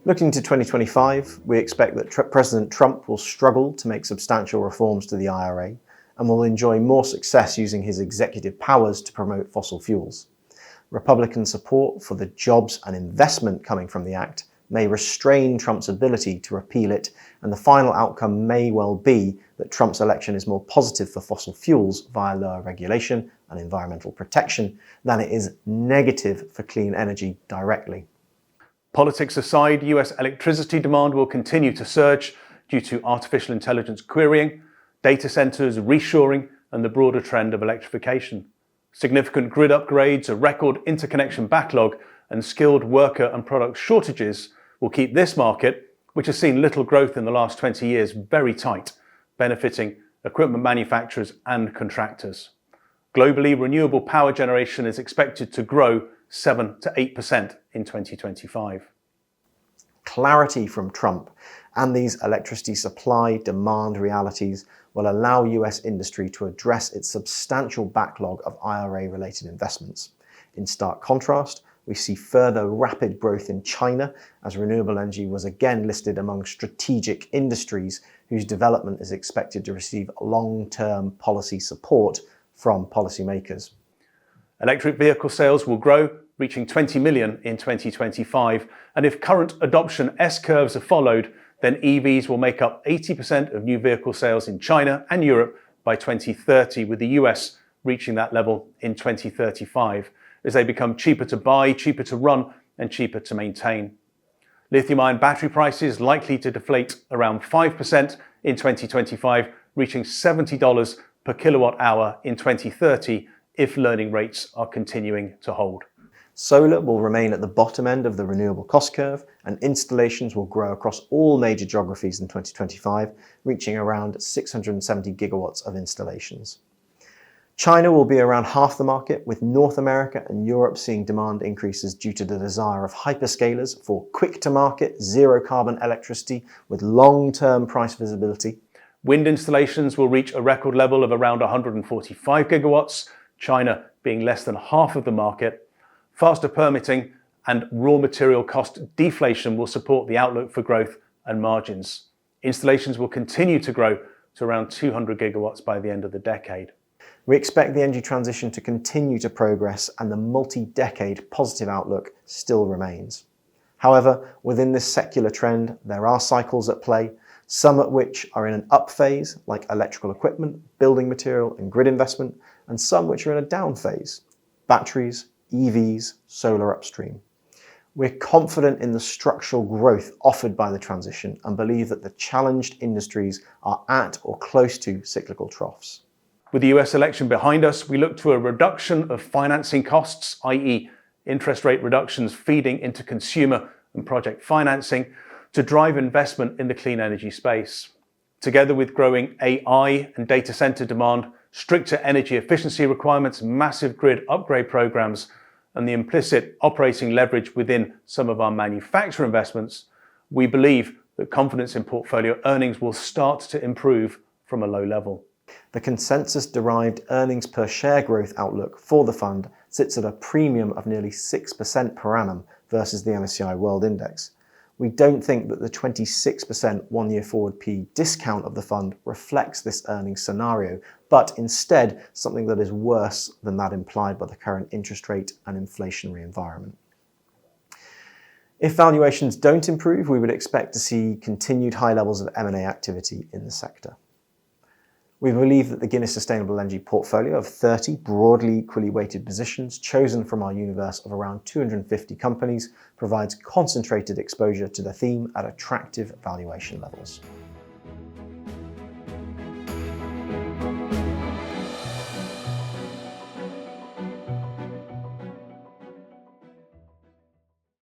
Looking to 2025, we expect that President Trump will struggle to make substantial reforms to the IRA and will enjoy more success using his executive powers to promote fossil fuels. Republican support for the jobs and investment coming from the Act may restrain Trump's ability to repeal it, and the final outcome may well be that Trump's election is more positive for fossil fuels via lower regulation and environmental protection than it is negative for clean energy directly. Politics aside, US electricity demand will continue to surge due to artificial intelligence querying, data centers reshoring, and the broader trend of electrification. Significant grid upgrades, a record interconnection backlog, and skilled worker and product shortages will keep this market, which has seen little growth in the last 20 years, very tight, benefiting equipment manufacturers and contractors. Globally, renewable power generation is expected to grow 7 to 8% in 2025. Clarity from Trump and these electricity supply-demand realities will allow US industry to address its substantial backlog of IRA-related investments. In stark contrast, we see further rapid growth in China as renewable energy was again listed among strategic industries whose development is expected to receive long-term policy support from policymakers. Electric vehicle sales will grow, reaching 20 million in 2025, and if current adoption S-curves are followed, then EVs will make up 80% of new vehicle sales in China and Europe by 2030, with the US reaching that level in 2035, as they become cheaper to buy, cheaper to run, and cheaper to maintain. Lithium-ion battery prices likely to deflate around 5% in 2025, reaching $70 per kilowatt hour in 2030 if learning rates are continuing to hold. Solar will remain at the bottom end of the renewable cost curve, and installations will grow across all major geographies in 2025, reaching around 670 gigawatts of installations. China will be around half the market, with North America and Europe seeing demand increases due to the desire of hyperscalers for quick-to-market, zero-carbon electricity with long-term price visibility. Wind installations will reach a record level of around 145 gigawatts, China being less than half of the market. Faster permitting and raw material cost deflation will support the outlook for growth and margins. Installations will continue to grow to around 200 gigawatts by the end of the decade. We expect the energy transition to continue to progress, and the multi-decade positive outlook still remains. However, within this secular trend, there are cycles at play, some at which are in an up phase, like electrical equipment, building material, and grid investment, and some which are in a down phase, batteries, EVs, solar upstream. We're confident in the structural growth offered by the transition and believe that the challenged industries are at or close to cyclical troughs. With the US election behind us, we look to a reduction of financing costs, i.e. interest rate reductions feeding into consumer and project financing, to drive investment in the clean energy space. Together with growing AI and data center demand, stricter energy efficiency requirements, massive grid upgrade programs, and the implicit operating leverage within some of our manufacturer investments, we believe that confidence in portfolio earnings will start to improve from a low level. The consensus-derived earnings per share growth outlook for the fund sits at a premium of nearly 6% per annum versus the MSCI World Index. We don't think that the 26% one-year forward P discount of the fund reflects this earnings scenario, but instead something that is worse than that implied by the current interest rate and inflationary environment. If valuations don't improve, we would expect to see continued high levels of M&A activity in the sector. We believe that the Guinness Sustainable Energy portfolio of 30 broadly equally weighted positions chosen from our universe of around 250 companies provides concentrated exposure to the theme at attractive valuation levels.